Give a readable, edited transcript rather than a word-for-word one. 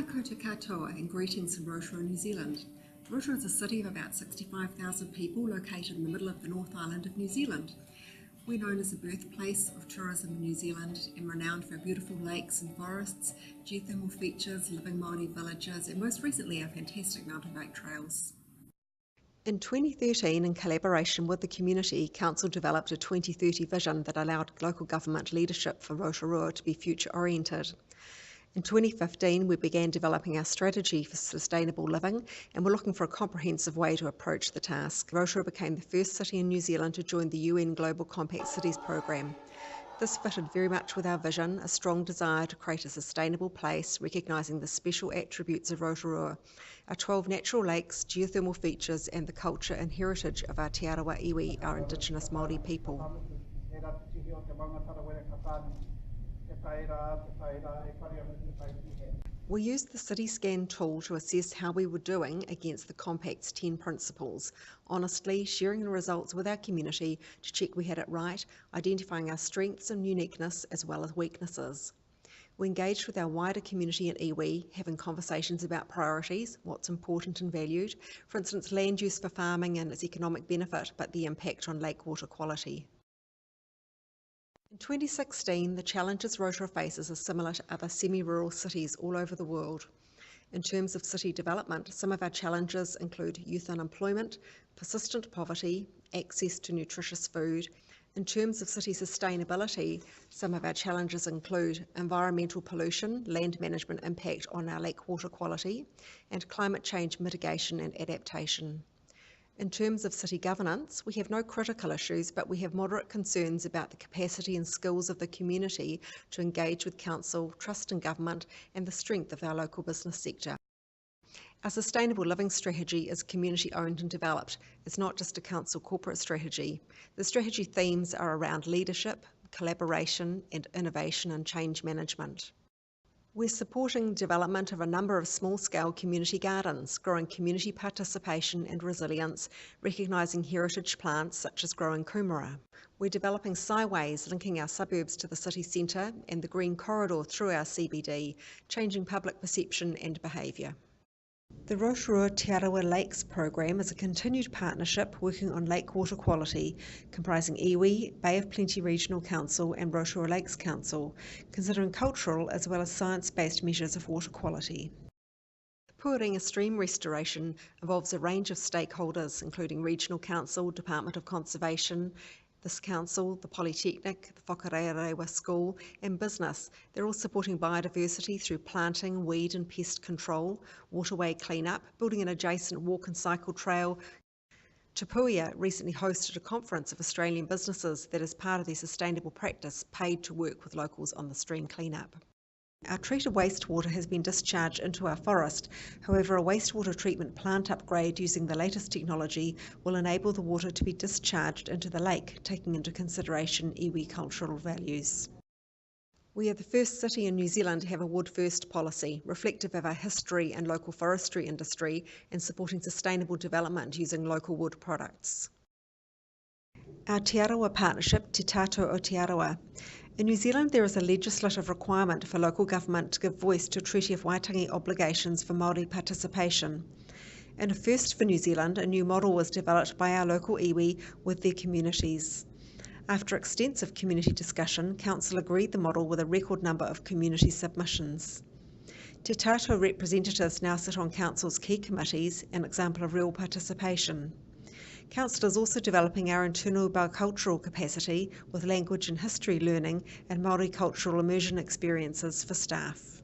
Tako te katoa and greetings from Rotorua, New Zealand. Rotorua is a city of about 65,000 people located in the middle of the North Island of New Zealand. We're known as the birthplace of tourism in New Zealand and renowned for beautiful lakes and forests, geothermal features, living Māori villages, and most recently our fantastic mountain bike trails. In 2013, in collaboration with the community, Council developed a 2030 vision that allowed local government leadership for Rotorua to be future-oriented. In 2015, we began developing our strategy for sustainable living, and we're looking for a comprehensive way to approach the task. Rotorua became the first city in New Zealand to join the UN Global Compact Cities programme. This fitted very much with our vision, a strong desire to create a sustainable place, recognising the special attributes of Rotorua, our 12 natural lakes, geothermal features, and the culture and heritage of our Te Arawa Iwi, our Indigenous Māori people. We used the City Scan tool to assess how we were doing against the Compact's 10 principles, honestly sharing the results with our community to check we had it right, identifying our strengths and uniqueness as well as weaknesses. We engaged with our wider community at iwi, having conversations about priorities, what's important and valued, for instance land use for farming and its economic benefit, but the impact on lake water quality. In 2016, the challenges Rotorua faces are similar to other semi-rural cities all over the world. In terms of city development, some of our challenges include youth unemployment, persistent poverty, access to nutritious food. In terms of city sustainability, some of our challenges include environmental pollution, land management impact on our lake water quality, and climate change mitigation and adaptation. In terms of city governance, we have no critical issues, but we have moderate concerns about the capacity and skills of the community to engage with council, trust in government, and the strength of our local business sector. Our sustainable living strategy is community owned and developed. It's not just a council corporate strategy. The strategy themes are around leadership, collaboration, and innovation and change management. We're supporting development of a number of small-scale community gardens, growing community participation and resilience, recognising heritage plants such as growing kumara. We're developing cyways linking our suburbs to the city centre and the green corridor through our CBD, changing public perception and behaviour. The Rotorua Te Arawa Lakes Programme is a continued partnership working on lake water quality, comprising iwi, Bay of Plenty Regional Council and Rotorua Lakes Council, considering cultural as well as science-based measures of water quality. The Puarenga stream restoration involves a range of stakeholders, including Regional Council, Department of Conservation, this council, the Polytechnic, the Whakarerewa School and business. They're all supporting biodiversity through planting, weed and pest control, waterway clean-up, building an adjacent walk and cycle trail. Te Puia recently hosted a conference of Australian businesses that, as part of their sustainable practice, paid to work with locals on the stream clean-up. Our treated wastewater has been discharged into our forest. However, a wastewater treatment plant upgrade using the latest technology will enable the water to be discharged into the lake, taking into consideration iwi cultural values. We are the first city in New Zealand to have a wood first policy, reflective of our history and local forestry industry and supporting sustainable development using local wood products. Our Te Arawa partnership, Te Tato o Te Arawa. In New Zealand, there is a legislative requirement for local government to give voice to Treaty of Waitangi obligations for Māori participation. In a first for New Zealand, a new model was developed by our local iwi with their communities. After extensive community discussion, Council agreed the model with a record number of community submissions. Te Tato representatives now sit on Council's key committees, an example of real participation. Council is also developing our internal bicultural capacity with language and history learning and Māori cultural immersion experiences for staff.